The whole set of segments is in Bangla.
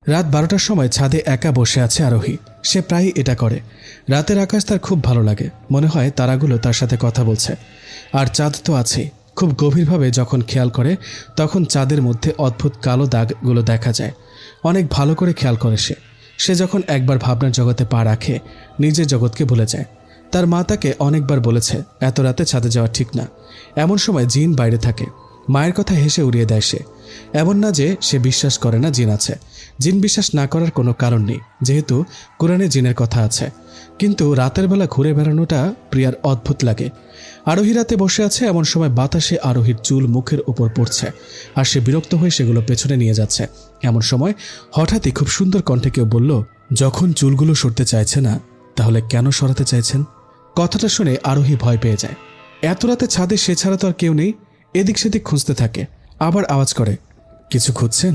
রাত 12টার সময় ছাদে একা বসে আছে আরোহী। সে প্রায়ই এটা করে। রাতের আকাশ তার খুব ভালো লাগে, মনে হয় তারাগুলো তার সাথে কথা বলছে। আর চাঁদ তো আছেই। খুব গভীরভাবে যখন খেয়াল করে তখন চাঁদের মধ্যে অদ্ভুত কালো দাগগুলো দেখা যায়। অনেক ভালো করে খেয়াল করে সে যখন একবার ভাবনার জগতে পা রাখে নিজের জগৎকে ভুলে যায়। তার মা তাকে অনেকবার বলেছে এত রাতে ছাদে যাওয়া ঠিক না। এমন সময় জিন বাইরে থাকে। মায়ের কথা হেসে উড়িয়ে দেয় সে। এমন না যে সে বিশ্বাস করে না জিন আছে। জিন বিশ্বাস না করার কোনো কারণ নেই, যেহেতু কোরআনে জিনের কথা আছে। কিন্তু রাতের বেলা ঘুরে বেড়ানোটা প্রিয়ার অদ্ভুত লাগে। আরোহী রাতে বসে আছে, এমন সময় বাতাসে আরোহীর চুল মুখের উপর পড়ছে আর সে বিরক্ত হয়ে সেগুলো পেছনে নিয়ে যাচ্ছে। এমন সময় হঠাৎই খুব সুন্দর কণ্ঠে কেউ বলল, যখন চুলগুলো সরতে চাইছে না তাহলে কেন সরাতে চাইছেন? কথাটা শুনে আরোহী ভয় পেয়ে যায়। এত রাতে ছাদে সে ছাড়া তো আর কেউ নেই। এদিক সেদিক খুঁজতে থাকে, আবার আওয়াজ করে, কিছু খুঁজছেন?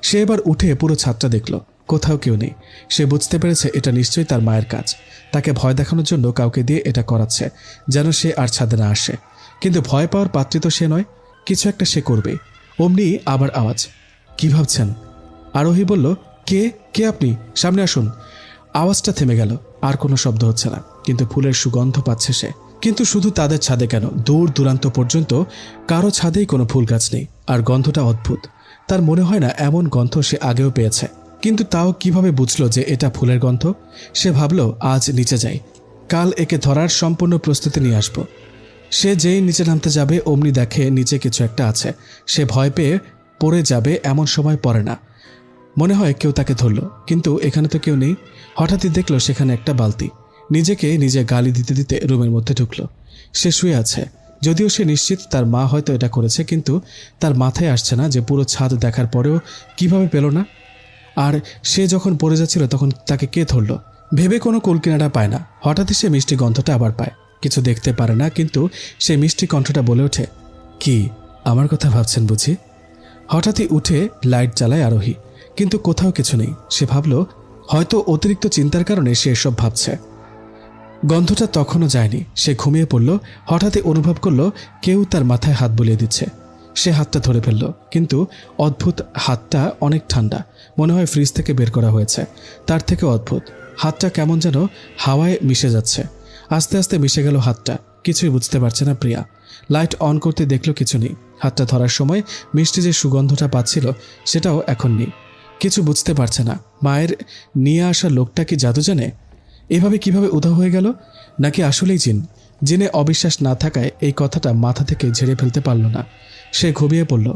সে এবার উঠে পুরো ছাদটা দেখল, কোথাও কেউ নেই। সে বুঝতে পেরেছে এটা নিশ্চয়ই তার মায়ের কাজ। তাকে ভয় দেখানোর জন্য কাউকে দিয়ে এটা করাচ্ছে, যেন সে আর ছাদে না আসে। কিন্তু ভয় পাওয়ার পাত্রী তো সে নয়, কিছু একটা সে করবে। অমনি আবার আওয়াজ, কি ভাবছেন? আরোহী বলল, কে কে আপনি? সামনে আসুন। আওয়াজটা থেমে গেল, আর কোনো শব্দ হচ্ছে না, কিন্তু ফুলের সুগন্ধ পাচ্ছে সে। কিন্তু শুধু তাদের ছাদে কেন, দূর দূরান্ত পর্যন্ত কারো ছাদেই কোনো ফুল গাছ নেই। আর গন্ধটা অদ্ভুত। তার মনে হয় না এমন গন্ধ সে আগেও পেয়েছে। কিন্তু তাও কিভাবে বুঝলো যে এটা ফুলের গন্ধ? সে ভাবল, আজ নিচে যাই, কাল একে ধরার সম্পূর্ণ প্রস্তুতি নিয়ে আসব। সে যেই নিচে নামতে যাবে অমনি দেখে নিচে কিছু একটা আছে। সে ভয় পেয়ে পড়ে যাবে এমন সময় পড়ে না। মনে হয় কেউ তাকে ধরল, কিন্তু এখানে তো কেউ নেই। হঠাৎই দেখলো সেখানে একটা বালতি। নিজেকে নিজে গালি দিতে দিতে রুমের মধ্যে ঢুকলো। সে শুয়ে আছে, যদিও সে নিশ্চিত তার মা হয়তো এটা করেছে, কিন্তু তার মাথায় আসছে না যে পুরো ছাদ দেখার পরেও কিভাবে পেল না। আর সে যখন পড়ে যাচ্ছিল তখন তাকে কে ধরল ভেবে কোনো কুলকিনারা পায় না। হঠাৎই সে মিষ্টি গন্ধটা আবার পায়। কিছু দেখতে পারে না, কিন্তু সে মিষ্টি কণ্ঠটা বলে ওঠে, কি আমার কথা ভাবছেন বুঝি? হঠাৎই উঠে লাইট জ্বালায় আরোহী, কিন্তু কোথাও কিছু নেই। সে ভাবল হয়তো অতিরিক্ত চিন্তার কারণে সে এসব ভাবছে। গন্ধটা তখনও যায়নি। সে ঘুমিয়ে পড়ল। হঠাৎই অনুভব করল কেউ তার মাথায় হাত বুলিয়ে দিচ্ছে। সে হাতটা ধরে ফেলল, কিন্তু অদ্ভুত, হাতটা অনেক ঠান্ডা, মনে হয় ফ্রিজ থেকে বের করা হয়েছে। তার থেকে অদ্ভুত, হাতটা কেমন যেন হাওয়ায় মিশে যাচ্ছে। আস্তে আস্তে মিশে গেল হাতটা। কিছুই বুঝতে পারছে না প্রিয়া। লাইট অন করতে দেখল কিছু নেই। হাতটা ধরার সময় মিষ্টি যে সুগন্ধটা পাচ্ছিল সেটাও এখন নেই। কিছু বুঝতে পারছে না। মায়ের নিয়ে আসা লোকটা কি জাদু জানে? এভাবে কিভাবে উধাও হয়ে গেল? নাকি আসলেই জিন? জিনে অবিশ্বাস না থাকায় এই কথাটা মাথা থেকে ঝেড়ে ফেলতে পারল না। সে ঘুমিয়ে পড়ল।